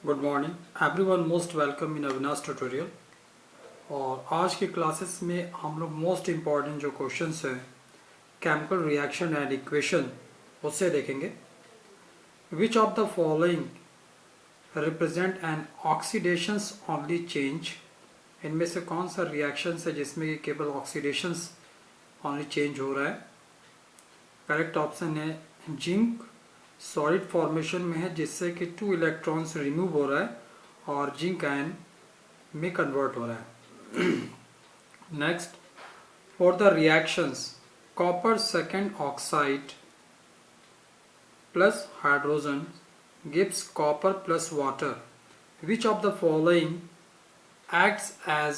Good morning everyone, most welcome in Avinash tutorial. और आज की क्लासेस में हम लोग मोस्ट इम्पॉर्टेंट जो क्वेश्चंस हैं केमिकल रिएक्शन एंड इक्वेशन उससे देखेंगे। विच of the following represent N oxidations only change. इनमें से कौन सा रिएक्शन है जिसमें कि केवल ऑक्सीडेशंस ओनली चेंज हो रहा है। करेक्ट ऑप्शन है जिंक सॉलिड फॉर्मेशन में है जिससे कि 2 इलेक्ट्रॉन्स रिमूव हो रहा है और जिंक आयन में कन्वर्ट हो रहा है। Next, for the reactions copper second oxide plus hydrogen gives copper plus water. Which of the following acts as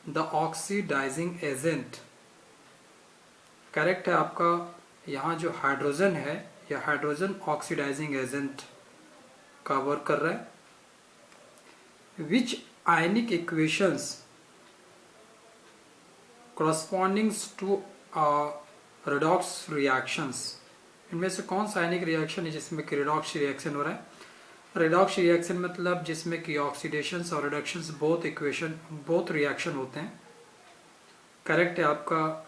the oxidising agent. Correct है आपका, यहाँ जो हाइड्रोजन है या हाइड्रोजन ऑक्सीडाइजिंग एजेंट का वर्क कर रहा है। Which ionic equations corresponding to redox reactions. इनमें से कौन सा आयनिक रिएक्शन है जिसमें कि रिडॉक्स रिएक्शन हो रहा है। रिडॉक्स रिएक्शन मतलब जिसमें कि ऑक्सीडेशंस और रिडक्शंस बोथ रिएक्शन होते हैं। करेक्ट है आपका,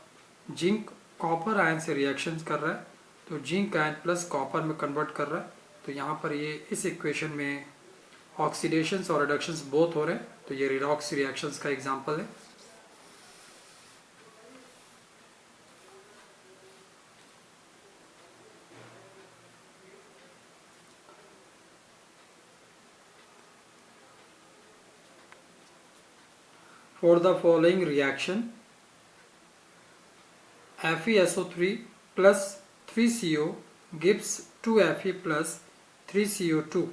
जिंक कॉपर आयन से रिएक्शन कर रहा है तो जिंक आयन प्लस कॉपर में कन्वर्ट कर रहा है। तो यहाँ पर ये इस इक्वेशन में ऑक्सीडेशंस और रिडक्शंस बोथ हो रहे हैं तो ये रिडॉक्स रिएक्शंस का एग्जांपल है। For the following reaction, FeSO3 plus 3CO gives 2Fe plus 3CO2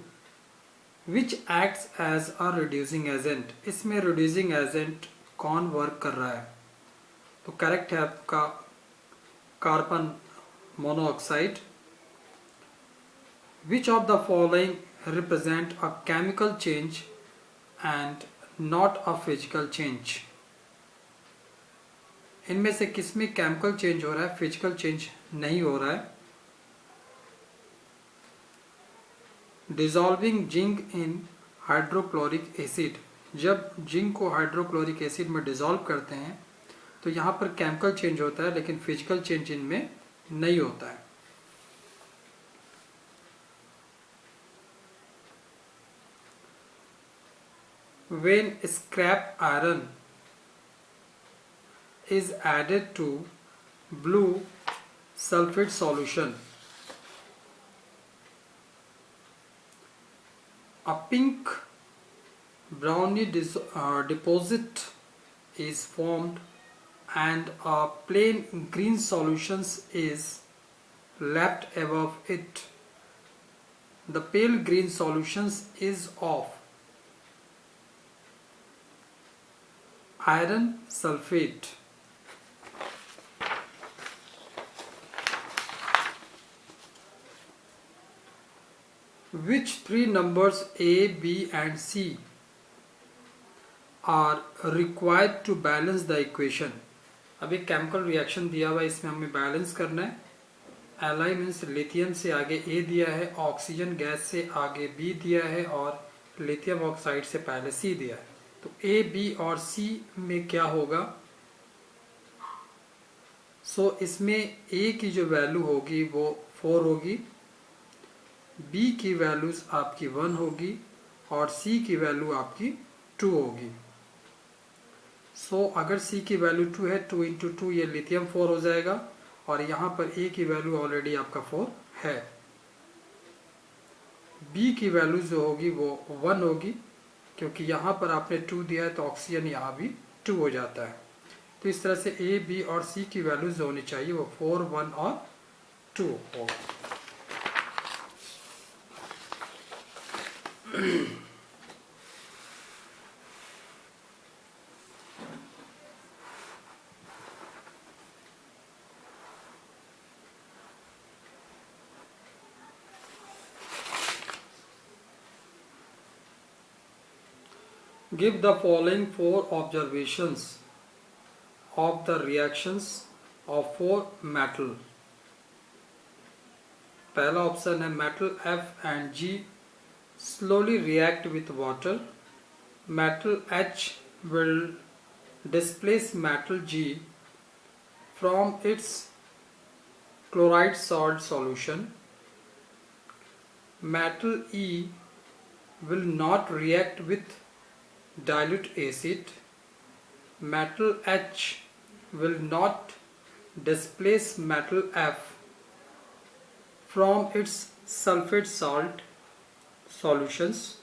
which acts as a reducing agent। इसमें reducing agent कौन वर्क कर रहा है। तो करेक्ट है आपका carbon monoxide. Which of the following represent a chemical change and not a physical change. इनमें से किसमें केमिकल चेंज हो रहा है, फिजिकल चेंज नहीं हो रहा है। Dissolving zinc in hydrochloric acid. जब जिंक को हाइड्रोक्लोरिक एसिड में डिसॉल्व करते हैं तो यहाँ पर केमिकल चेंज होता है लेकिन फिजिकल चेंज इनमें नहीं होता है। When scrap iron is added to blue sulfate solution, a pink browny deposit is formed and a plain green solution is left above it. The pale green solution is of iron sulfate। Which three numbers A, B and C are required to balance the equation। अभी chemical reaction दिया हुआ है, इसमें हमें balance करना है। Li means lithium से आगे A दिया है, ऑक्सीजन गैस से आगे B दिया है और लिथियम ऑक्साइड से पहले C दिया है। तो A, B और C में क्या होगा। इसमें A की जो वैल्यू होगी वो 4 होगी, B की वैल्यूज आपकी 1 होगी और C की वैल्यू आपकी 2 होगी। अगर C की वैल्यू 2 है, 2 इंटू 2 ये लिथियम 4 हो जाएगा और यहाँ पर A की वैल्यू ऑलरेडी आपका 4 है। B की वैल्यू जो होगी वो 1 होगी क्योंकि यहाँ पर आपने 2 दिया है तो ऑक्सीजन यहाँ भी 2 हो जाता है। तो इस तरह से A, B और C की वैल्यूज जो होनी चाहिए वो 4, 1 और 2 होगा। Give the following 4 observations of the reactions of 4 metal। पहला ऑप्शन है metal F and G slowly react with water. Metal H will displace metal G from its chloride salt solution. Metal E will not react with dilute acid. Metal H will not displace metal F from its sulfate salt solutions.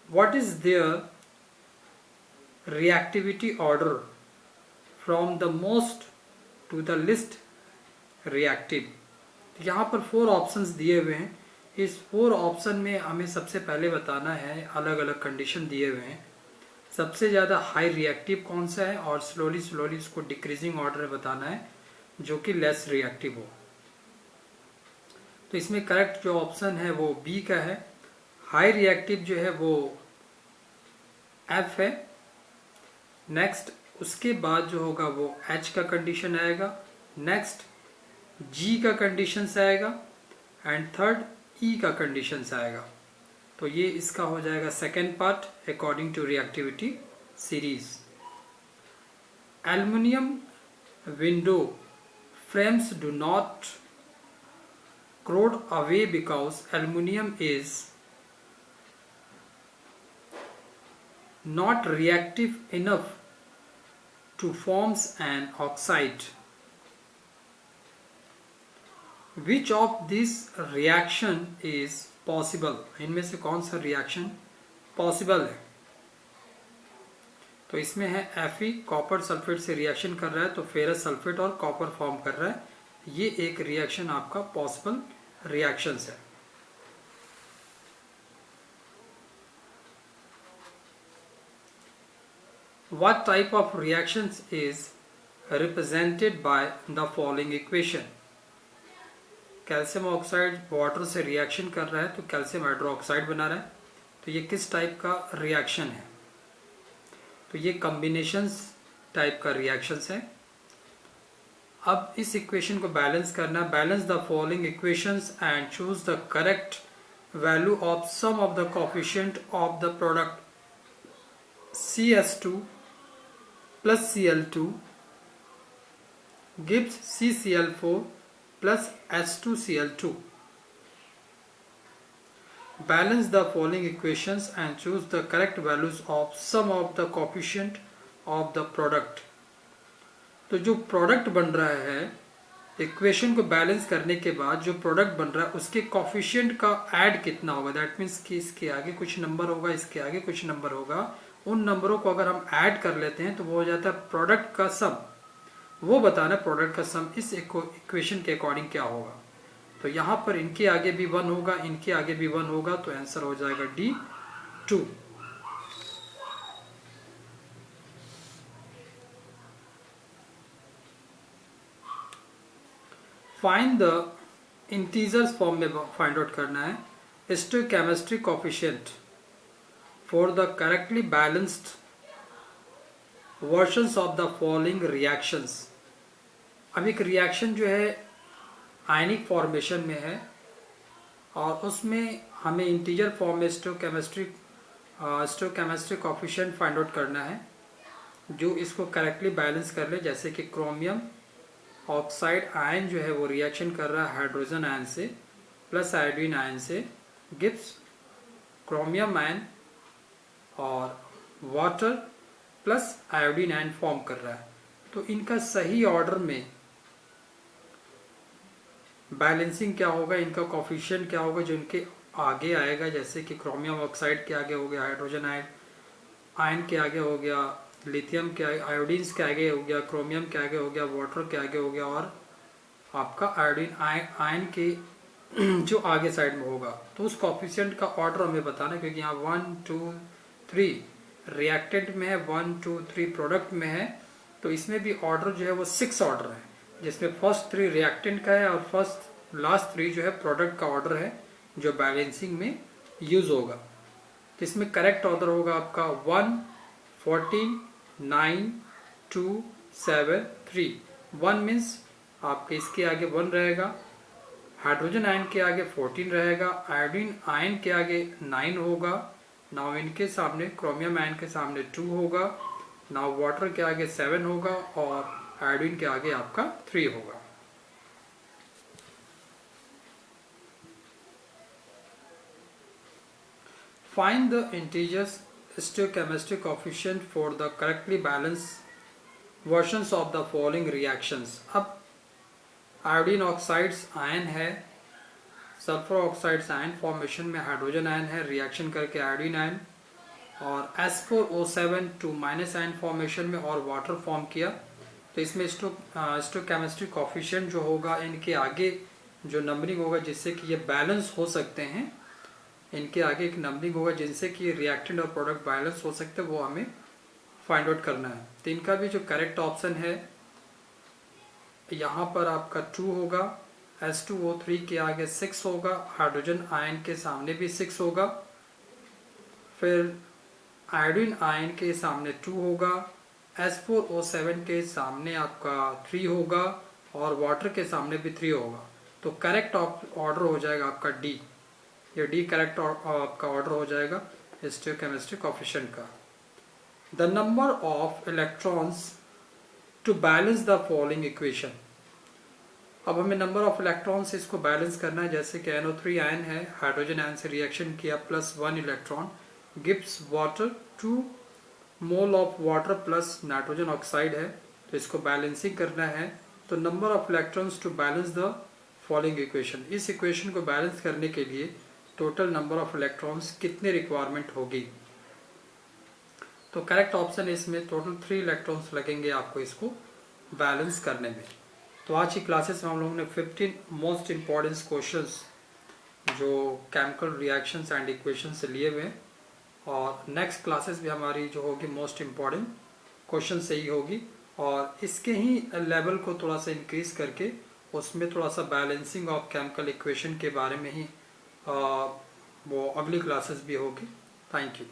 What is their reactivity order from the most to the least reactive? यहाँ पर 4 options दिए हुए हैं. इस 4 option में हमें सबसे पहले बताना है, अलग अलग कंडीशन दिए हुए हैं, सबसे ज़्यादा हाई रिएक्टिव कौन सा है और स्लोली उसको डिक्रीजिंग ऑर्डर में बताना है जो कि लेस रिएक्टिव हो. तो इसमें करेक्ट जो ऑप्शन है वो बी का है. हाई रिएक्टिव जो है वो एफ है. नेक्स्ट उसके बाद जो होगा वो एच का कंडीशन आएगा. नेक्स्ट जी का कंडीशन आएगा एंड थर्ड ई का कंडीशन आएगा. तो ये इसका हो जाएगा second part according to reactivity series. Aluminium window frames do not corrode away because aluminum is not reactive enough to form an oxide. Which of this reaction is possible? इनमें से कौन सा रिएक्शन पॉसिबल है? तो इसमें है Fe copper sulphate से reaction कर रहा है तो फेरस सल्फेट और कॉपर फॉर्म कर रहा है. ये एक रिएक्शन आपका पॉसिबल रिएक्शंस है. What type of reactions is represented by the following equation? Calcium oxide water से रिएक्शन कर रहा है तो कैल्शियम हाइड्रोक्साइड बना रहा है. तो ये किस टाइप का रिएक्शन है? तो ये कॉम्बिनेशंस टाइप का रिएक्शंस है. अब इस इक्वेशन को बैलेंस करना. Balance the following equations and choose the correct value of sum of the coefficient of the product CS2 plus Cl2 gives CCl4 plus H2Cl2. Balance the following equations and choose the correct values of sum of the coefficient of the product. तो जो product बन रहा है, equation को balance करने के बाद जो प्रोडक्ट बन रहा है उसके कोफिशिएंट का ऐड कितना होगा. दैट मीन्स कि इसके आगे कुछ नंबर होगा, इसके आगे कुछ नंबर होगा. उन नंबरों को अगर हम ऐड कर लेते हैं तो वो हो जाता है प्रोडक्ट का सम. वो बताना प्रोडक्ट का सम इस इक्वेशन के अकॉर्डिंग क्या होगा. तो यहाँ पर इनके आगे भी 1 होगा, इनके आगे भी 1 होगा, तो आंसर हो जाएगा D2. Find the integers form में फाइंड आउट करना है stoichiometric coefficient for the correctly balanced versions of the following reactions. अब एक रिएक्शन जो है आयनिक फॉर्मेशन में है और उसमें हमें इंटीजर फॉर्म में स्टोइकोमेट्रिक कोएफिशिएंट फाइंड आउट करना है जो इसको करेक्टली बैलेंस कर ले. जैसे कि क्रोमियम ऑक्साइड आयन जो है वो रिएक्शन कर रहा है हाइड्रोजन आयन से प्लस आयोडीन आयन से, गिव्स क्रोमियम आयन और water plus iodine ion form कर रहा है. तो इनका सही ऑर्डर में बैलेंसिंग क्या होगा, इनका कोफिशिएंट क्या होगा जो इनके आगे आएगा. जैसे कि क्रोमियम ऑक्साइड के आगे हो गया हाइड्रोजन आयन के आगे हो गया लिथियम के आयोडीन्स के आगे हो गया, क्रोमियम के आगे हो गया, वाटर के आगे हो गया और आपका आयोडीन आयन के जो आगे साइड में होगा. तो उस कोफिशिएंट का ऑर्डर हमें बताना है क्योंकि यहाँ 1 2 3 रिएक्टेंट में है, 1 2 3 प्रोडक्ट में है. तो इसमें भी ऑर्डर जो है वो 6 ऑर्डर है जिसमें फर्स्ट 3 रिएक्टेंट का है और फर्स्ट लास्ट 3 जो है प्रोडक्ट का ऑर्डर है जो बैलेंसिंग में यूज होगा. तो इसमें करेक्ट ऑर्डर होगा आपका 1 14 9 2 7 3. 1 मीन्स आपके इसके आगे 1 रहेगा, हाइड्रोजन आयन के आगे 14 रहेगा, आयोडीन आयन के आगे 9 होगा। नाउ इनके सामने क्रोमियम आयन के सामने 2 होगा। नाउ वाटर के आगे 7 होगा और आयोडीन के आगे आपका 3 होगा। Find the integers stoichiometry coefficient for the correctly balanced versions of the following reactions। अब आयोडीन ऑक्साइड्स आयन है, सल्फर ऑक्साइड्स आयन फॉर्मेशन में हाइड्रोजन आयन है, रिएक्शन करके आयोडीन आयन, और S4O7 to minus ion formation में और water form किया। तो इसमें स्टोइकोमेट्री कोफिशिएंट जो होगा इनके आगे जो नंबरिंग होगा जिससे कि ये बैलेंस हो सकते हैं, इनके आगे एक नंबरिंग होगा जिनसे कि रिएक्टेंट और प्रोडक्ट बैलेंस हो सकते हैं, वो हमें फाइंड आउट करना है। तो इनका भी जो करेक्ट ऑप्शन है यहाँ पर आपका 2 होगा, S2O3 के आगे 6 होगा, हाइड्रोजन आयन के सामने भी 6 होगा, फिर आयोडीन आयन के सामने 2 होगा, S4O7 के सामने आपका 3 होगा और वाटर के सामने भी 3 होगा। तो करेक्ट ऑर्डर हो जाएगा आपका डी, ये डी करेक्ट आपका ऑर्डर हो जाएगा स्टोइकोमेट्री कोफिशिएंट का। The number of electrons to balance the following equation. अब हमें नंबर ऑफ इलेक्ट्रॉन्स इसको बैलेंस करना है। जैसे कि NO3 आयन है, हाइड्रोजन आयन से रिएक्शन किया plus 1 electron gives water, 2 mole of water plus nitrogen oxide है, तो इसको बैलेंसिंग करना है। तो number of electrons to balance the following equation, इस इक्वेशन को बैलेंस करने के लिए टोटल नंबर ऑफ इलेक्ट्रॉन्स कितने रिक्वायरमेंट होगी। तो करेक्ट ऑप्शन इसमें टोटल 3 इलेक्ट्रॉन्स लगेंगे आपको इसको बैलेंस करने में। तो आज की क्लासेस में हम लोगों ने 15 मोस्ट इम्पॉर्टेंट क्वेश्चंस जो केमिकल रिएक्शंस एंड इक्वेशन से लिए हुए हैं, और नेक्स्ट क्लासेस भी हमारी जो होगी मोस्ट इम्पॉर्टेंट क्वेश्चन से ही होगी, और इसके ही लेवल को थोड़ा सा इंक्रीज करके उसमें थोड़ा सा बैलेंसिंग ऑफ केमिकल इक्वेशन के बारे में ही वो अगली क्लासेस भी होगी। Thank you.